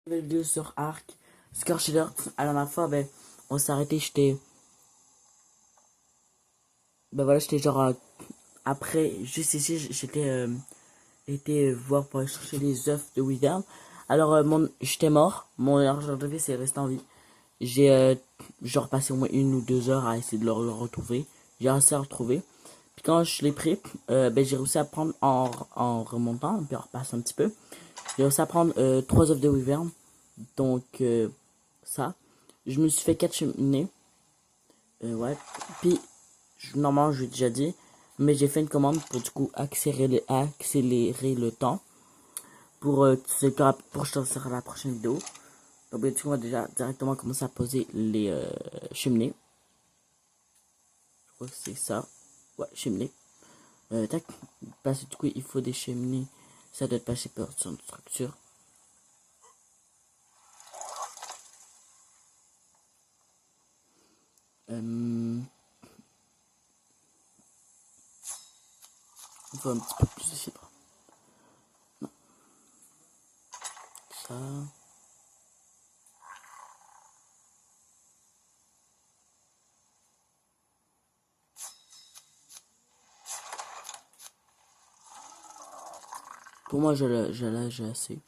Nouvelle vidéo sur Arc. Scorcher. À la dernière fois, ben, on s'est arrêté, j'étais. Ben voilà, j'étais genre. Après, juste ici, j'étais. Été voir pour aller chercher les œufs de Wyvern. Alors, j'étais mort. Mon argent de vie c'est resté en vie. J'ai genre passé au moins 1 ou 2 heures à essayer de le retrouver. J'ai réussi à le retrouver. Puis quand je l'ai pris, ben, j'ai réussi à prendre en remontant, puis en repassant un petit peu. J'ai réussi à prendre 3 œufs de Wyvern. Donc, ça. Je me suis fait 4 cheminées. Ouais. Puis, normalement, je l'ai déjà dit. Mais j'ai fait une commande pour du coup accélérer le temps. Pour pour je te ferai la prochaine vidéo. Donc, du coup, on va déjà directement commencer à poser les cheminées. Je crois que c'est ça. Ouais, cheminées. Tac. Parce que du coup, il faut des cheminées. Ça doit être passé par son structure. Il faut un petit peu plus de fibres. Non. Ça. Pour moi, j'ai assez.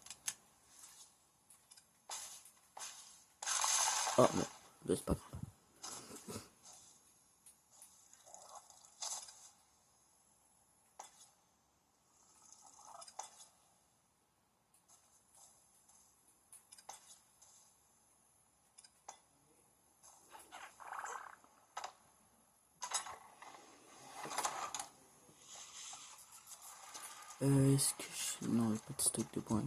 Oh, non. C'est pas grave. Est-ce que je... Non, il n'y a pas de stock de points.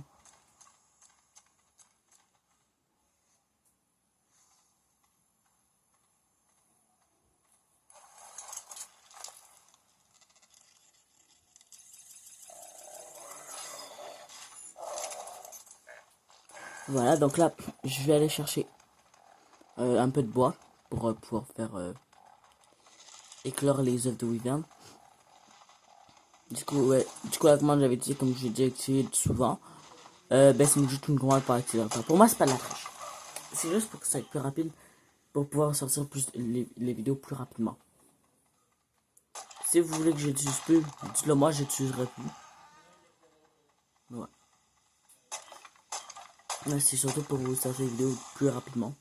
Voilà, donc là, je vais aller chercher un peu de bois pour pouvoir faire éclore les œufs de Wyvern. Du coup, ouais, du coup, la commande, j'avais dit, comme je l'ai déjà utilisé souvent, ben, c'est juste une commande par accélérateur. Pour moi, c'est pas de la triche. C'est juste pour que ça soit plus rapide, pour pouvoir sortir plus les vidéos plus rapidement. Si vous voulez que j'utilise plus, dites-le moi, j'utiliserai plus. Ouais. Mais c'est surtout pour vous sortir les vidéos plus rapidement.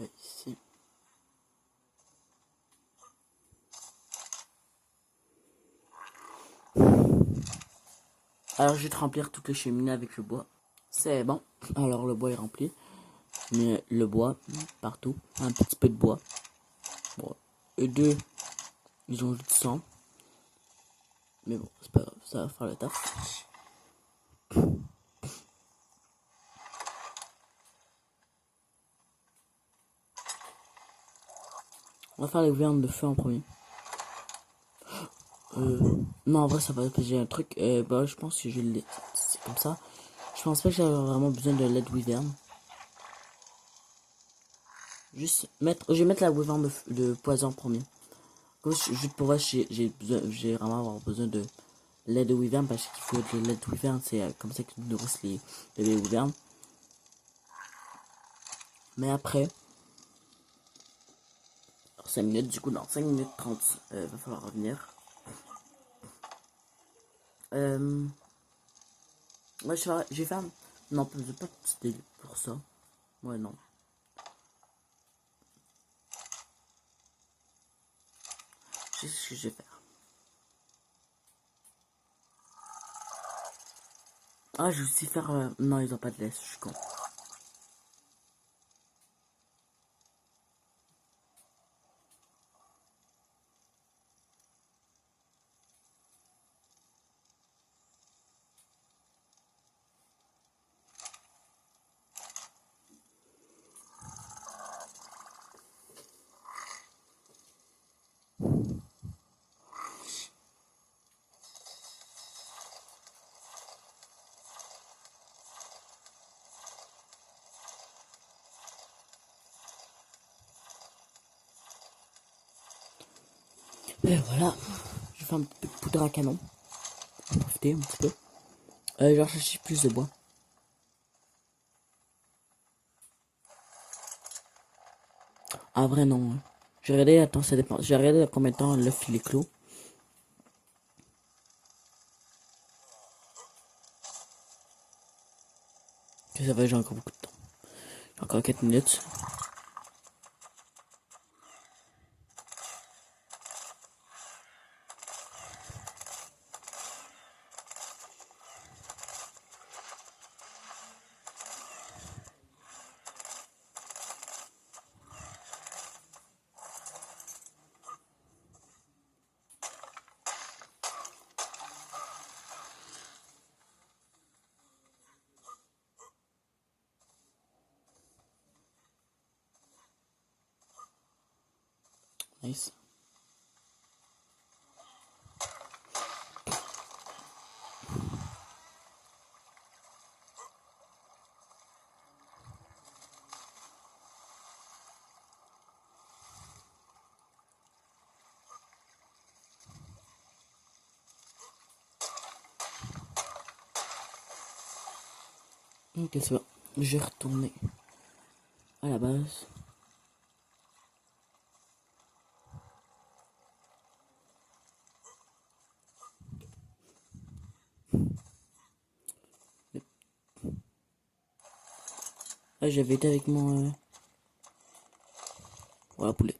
Ici. Alors, je vais te remplir toutes les cheminées avec le bois. C'est bon. Alors, le bois est rempli. Mais le bois, partout. Un petit peu de bois. Bon. Et deux, ils ont juste 100. Mais bon, c'est pas grave, ça va faire le taf. On va faire les viandes de feu en premier. Non, en vrai, ça va. J'ai un truc. Bah, je pense que je l'ai. C'est comme ça. Je pense pas que j'avais vraiment besoin de l'aide wyvern. Juste mettre. Je vais mettre la wyvern de poison en premier. Comme juste pour voir, j'ai vraiment avoir besoin de l'aide de wyvern parce qu'il faut de l'aide wyvern. C'est comme ça qu'ils nourrissent les bébés wyvern. Mais après. 5 minutes, du coup, dans 5 minutes 30, va falloir revenir. Ouais, je vais faire. Non, pas de petit délai pour ça. Ouais, non. C'est ce que je vais faire. Ah, je vais aussi faire. Non, ils ont pas de laisse, je suis con. Et voilà, je fais un petit peu de poudre à canon. Profiter un petit peu. Genre, je cherche plus de bois. Ah, vrai, non. J'ai regardé, attends, ça dépend. J'ai regardé combien de temps le filet clos. Que ça va, j'ai encore beaucoup de temps. J'ai encore 4 minutes. Nice. Ok, c'est bon. Je vais retourner à la base. Là, j'avais été avec mon... Voilà, poulette.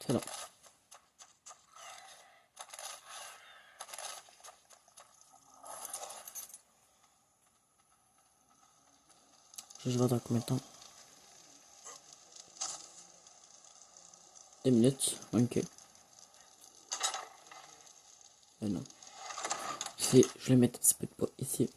C'est là. Je vais dans combien de temps? 2 minutes. Ok. Non. Ici, je vais mettre un petit peu de poids ici.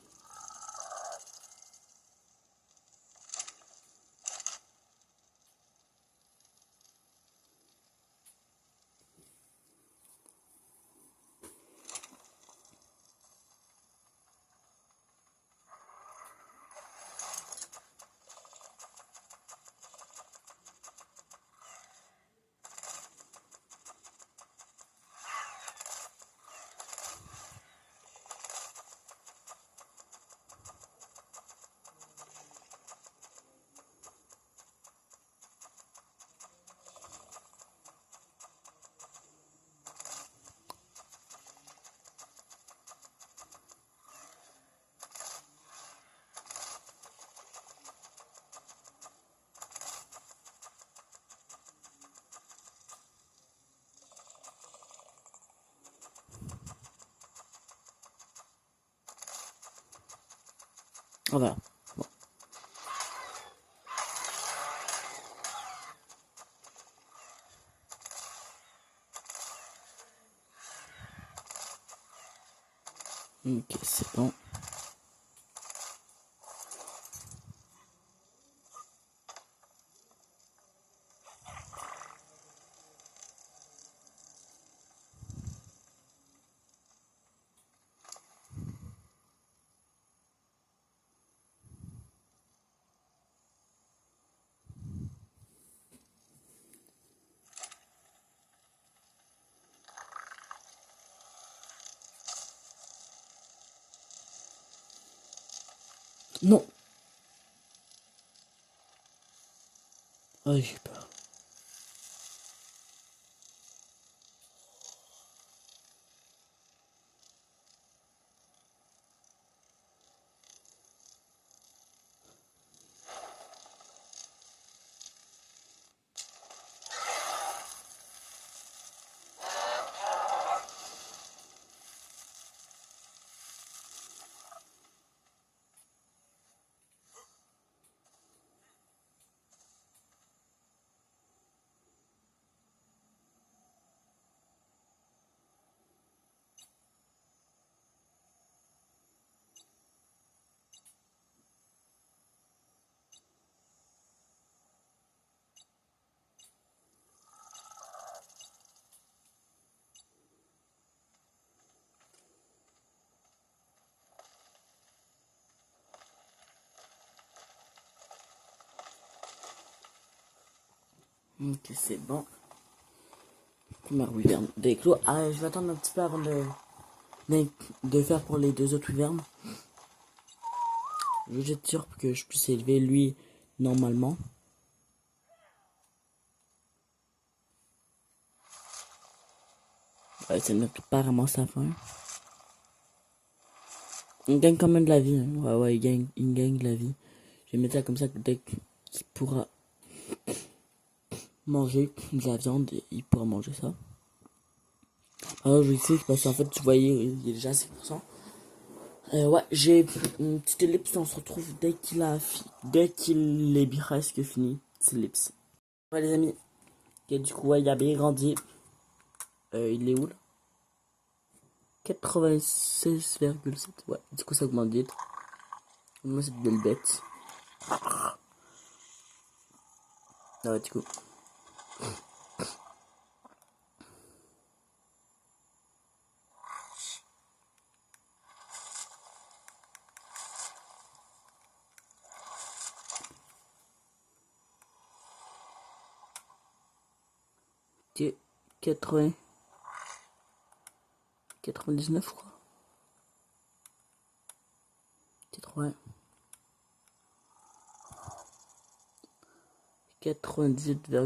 Ah, voilà. Bon. Ok, c'est bon. Non. Ah, j'ai peur. Ok, c'est bon. Première wyvern d'éclos. Ah, je vais attendre un petit peu avant de faire pour les deux autres wyverns. Je vais être sûr que je puisse élever lui normalement. Ouais, c'est pas vraiment sa fin. Il gagne quand même de la vie. Hein. Ouais, il gagne de la vie. Je vais mettre ça comme ça que dès qu'il pourra manger de la viande, il pourra manger ça. Alors je sais parce qu'en fait, tu voyais, il est déjà à 6%. Ouais, j'ai une petite ellipse, on se retrouve dès qu'il est presque fini, c'est l'ellipse. Ouais les amis, et du coup, ouais, il a bien grandi. Il est où là? 96,7, ouais, du coup ça augmente vite. Moi cette belle bête. Ah ouais, du coup. Ok, 80, 99 je crois. 80, 98, bah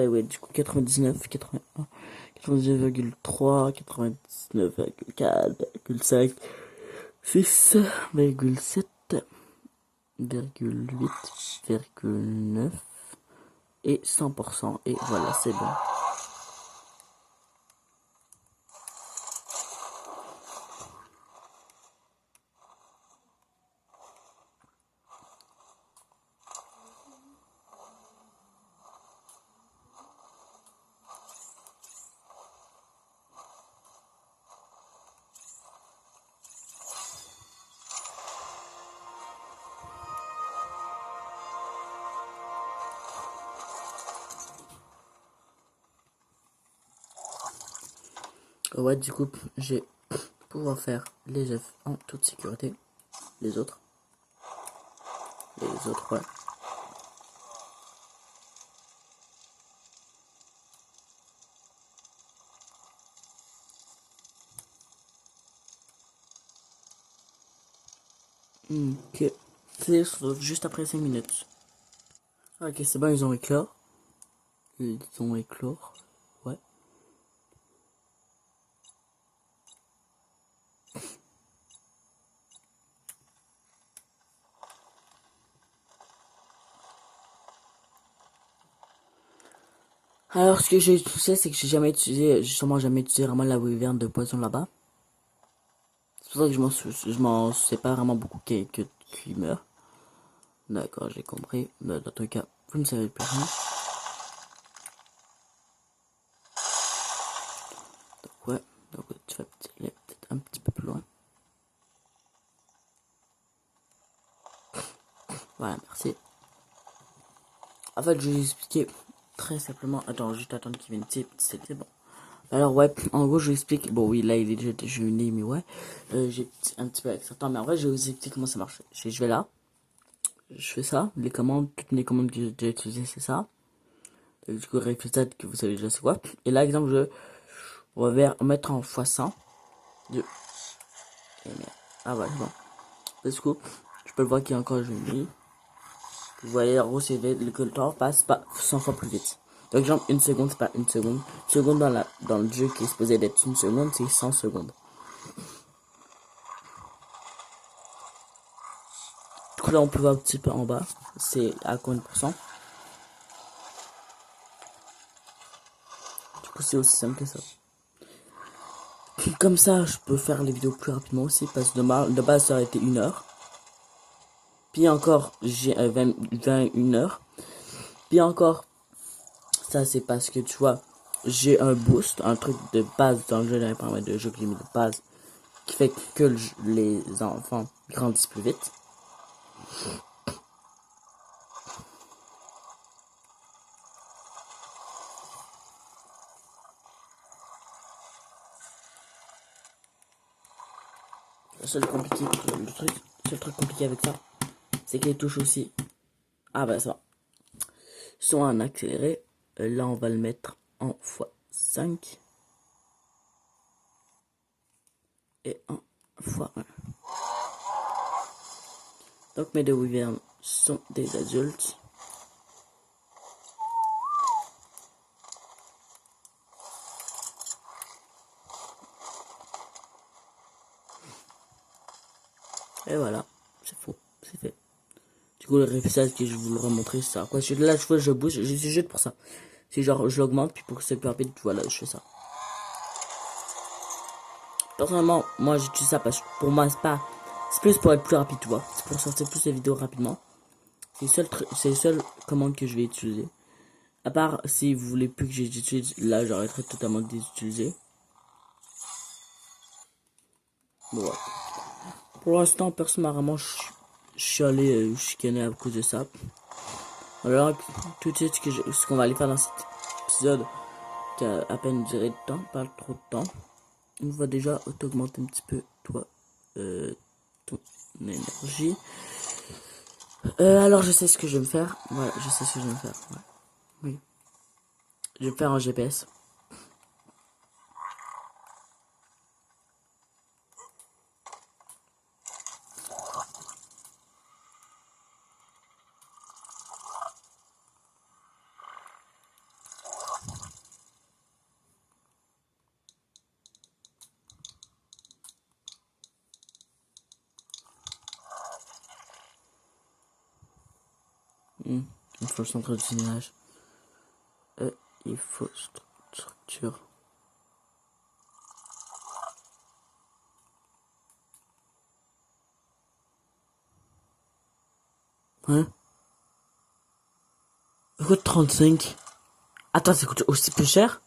ouais, du coup 99, 81, 99,3, 99,4,5, 6,7, 8,9 et 100%. Et voilà, c'est bon. Ouais, du coup, j'ai pouvoir faire les œufs en toute sécurité. Les autres. Les autres, ouais. Ok. C'est juste après 5 minutes. Ok, c'est bon, ils ont éclore. Ils ont éclore. Ouais. Alors, ce que j'ai sais, c'est que j'ai jamais utilisé, justement, jamais utilisé vraiment la wyvern de poison là-bas. C'est pour ça que je m'en sais pas vraiment beaucoup qui meurt. D'accord, j'ai compris. Dans tous les cas, vous ne savez plus rien. Donc, ouais. Donc, tu vas aller peut-être un petit peu plus loin. Voilà, merci. En fait, je vais expliquer très simplement. Attends, juste attendre qu'il vienne. C'est bon. Alors, ouais, en gros, je vous explique. Bon, oui, là, il est déjà déjeuné, mais ouais. J'ai un petit peu avec certains. Mais en vrai, je vais vous expliquer comment ça marche. Je vais là. Je fais ça. Les commandes, toutes les commandes que j'ai déjà utilisées, c'est ça. Donc, du coup, peut-être que vous savez déjà c'est quoi. Et là, exemple, on va mettre en x100. Et ah, ouais, bon. Parce que je peux le voir qu'il y a encore jeune. Vous voyez, en gros, le temps passe pas 100 fois plus vite. Donc, exemple, une seconde, c'est pas une seconde. Une seconde dans le jeu qui est supposé d'être une seconde, c'est 100 secondes. Du coup, là, on peut voir un petit peu en bas. C'est à combien de pourcents. Du coup, c'est aussi simple que ça. Comme ça, je peux faire les vidéos plus rapidement aussi. Parce que de base, ça aurait été 1 heure. Puis encore, j'ai 21 heures. Puis encore, ça c'est parce que tu vois, j'ai un boost, un truc de base dans le jeu, d'un paramètre de jeu que j'ai mis de base, qui fait que les enfants grandissent plus vite. Le seul truc compliqué avec ça, c'est que les touches aussi. Ah bah ça va. Sont en accéléré. Là, on va le mettre en x5. Et en x1. Donc mes deux wyverns sont des adultes. Et voilà, c'est faux, c'est fait. Du coup, le réflexe que je vous le remontrer, c'est ça. Quoi, là, je bouge, je suis juste pour ça. C'est genre, je l'augmente, puis pour que c'est plus rapide, voilà, je fais ça. Personnellement, moi, j'utilise ça parce que pour moi, c'est plus pour être plus rapide, tu vois. C'est pour sortir plus de vidéos rapidement. C'est le seul commande que je vais utiliser. À part, si vous voulez plus que j'utilise, là, j'arrêterai totalement de les utiliser. Bon, ouais. Pour l'instant, personnellement, je suis allé chicaner à cause de ça. Alors, tout de suite, ce qu'on va aller faire dans cet épisode, qui a à peine duré de temps, pas trop de temps, on va déjà augmenter un petit peu, toi, ton énergie. Alors, je sais ce que je vais me faire. Voilà, je sais ce que je vais me faire. Ouais. Oui. Je vais me faire un GPS. Il faut le centre de signage. Il faut structure. Hein? Ça coûte 35. Attends, ça coûte aussi plus cher?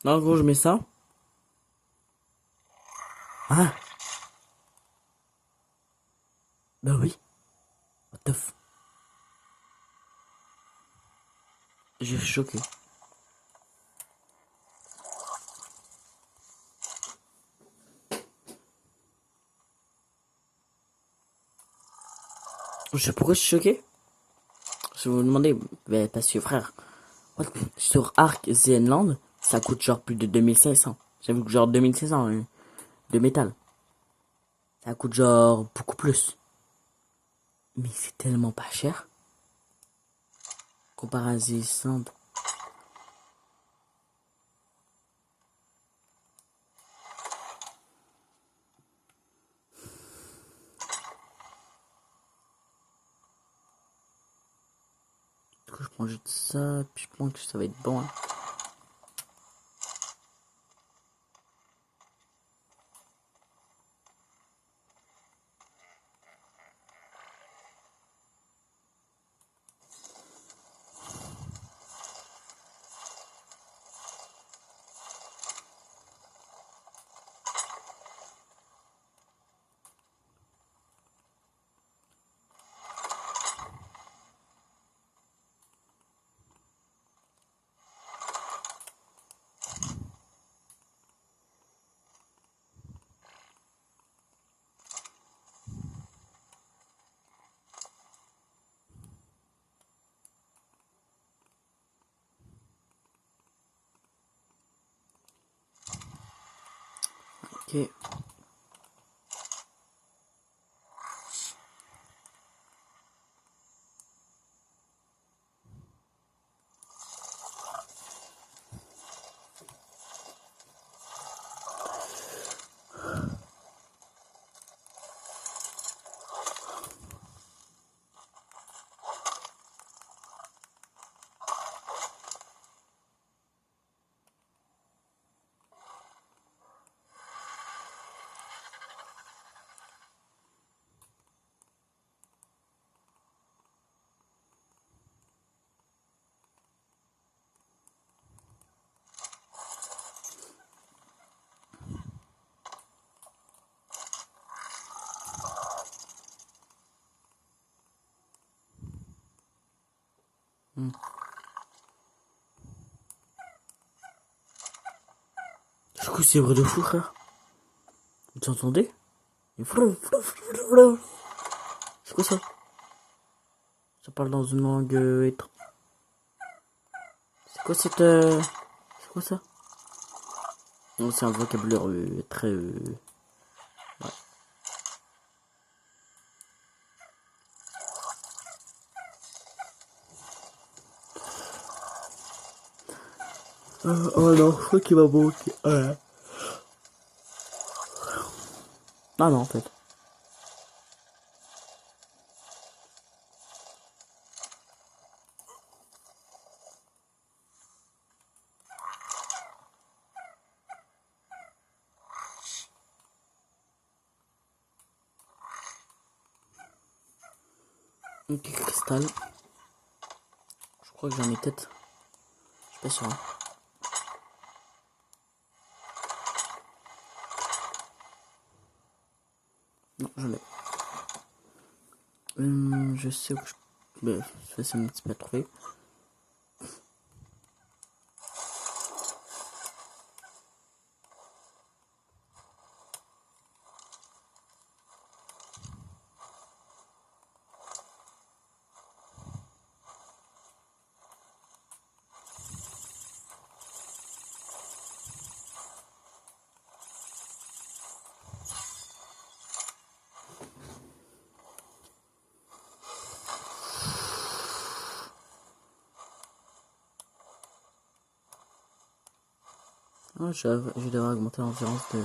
Non, en gros, je mets ça. Ah, bah oui. What the f... Je suis choqué. Je sais pourquoi je suis choqué. Si vous vous demandez, bah, parce que frère, sur Ark Zenland, ça coûte genre plus de 2500. J'avoue que genre 2500 hein, de métal. Ça coûte genre beaucoup plus. Mais c'est tellement pas cher. Comparé à Zenland. Du coup, je prends juste ça, puis je pense que ça va être bon. Hein. Ok. Du coup, c'est vrai de fou, frère. Vous entendez? C'est quoi ça? Ça parle dans une langue C'est quoi cette... C'est quoi ça? Non, c'est un vocabulaire très... Ouais. Oh non, je crois qu'il va manquer. Ah non, en fait. Ok, cristal. Je crois que j'en ai peut-être. Je suis pas sûr. Hein. Non, je l'ai. Je sais où je... Bah, c'est un petit peu à trouver. Ah, je devrais augmenter l'endurance de...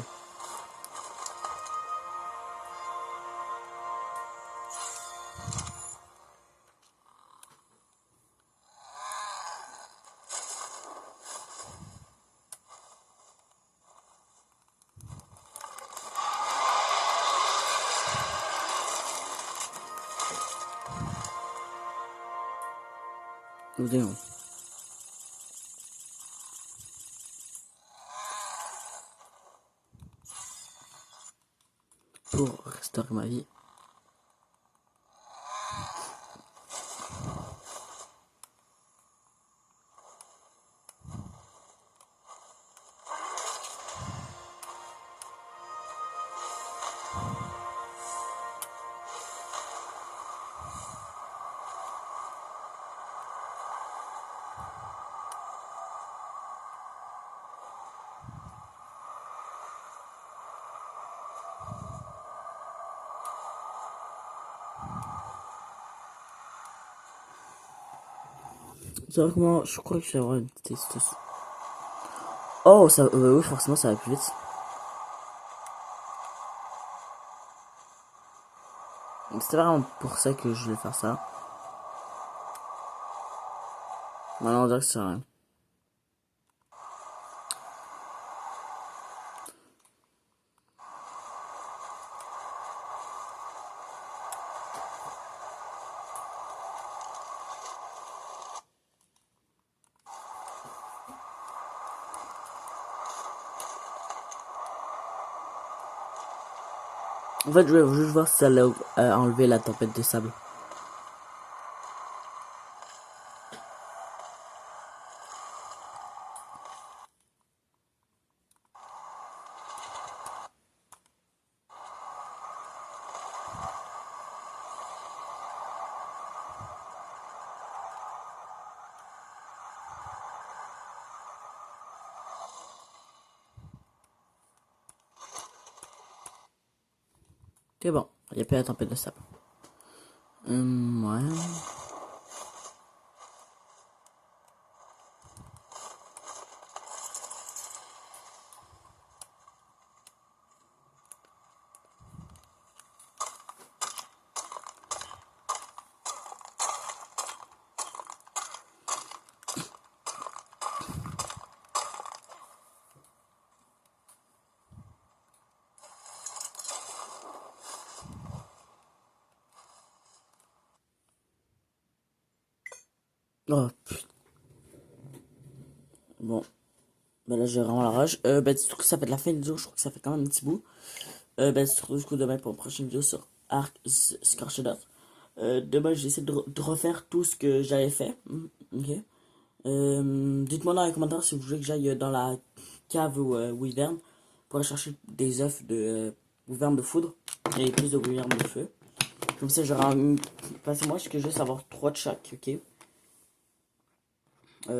Nous ayons. Pour restaurer ma vie. Ça va comment... Je crois que je vais avoir une petite astuce. Oh, ça... oui, forcément, ça va plus vite. C'était vraiment pour ça que je voulais faire ça. Maintenant, on dirait que c'est rien. En fait, je vais juste voir si ça allait enlever la tempête de sable. C'est bon, il n'y a plus la tempête de sable. Ouais. Oh, putain. Bon. Bah là, j'ai vraiment la rage. Bah, surtout que ça fait de la fin de vidéo. Je crois que ça fait quand même un petit bout. Bah, surtout du coup demain pour une prochaine vidéo sur Arc Scorched Earth. Demain, j'essaie de refaire tout ce que j'avais fait. Ok. Dites-moi dans les commentaires si vous voulez que j'aille dans la cave ou wyvern pour aller chercher des œufs de wyvern de foudre et plus de wyvern de feu. Comme ça, parce que moi, je veux juste avoir 3 de chaque, ok?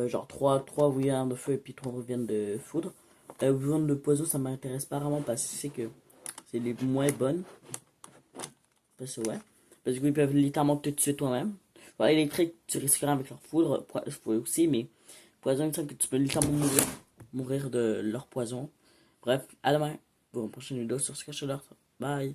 Genre 3 Wyverns de feu et puis 3 Wyverns de foudre. Wyverns de poison, ça m'intéresse pas vraiment parce que je sais que c'est les moins bonnes. Parce que ouais. Parce qu'ils peuvent littéralement te tuer toi-même. Voilà, électrique, tu risqueras avec leur foudre. Je pourrais aussi, mais poison, il me semble que tu peux littéralement mourir de leur poison. Bref, à demain pour une prochaine vidéo sur Scratch Alert. Bye.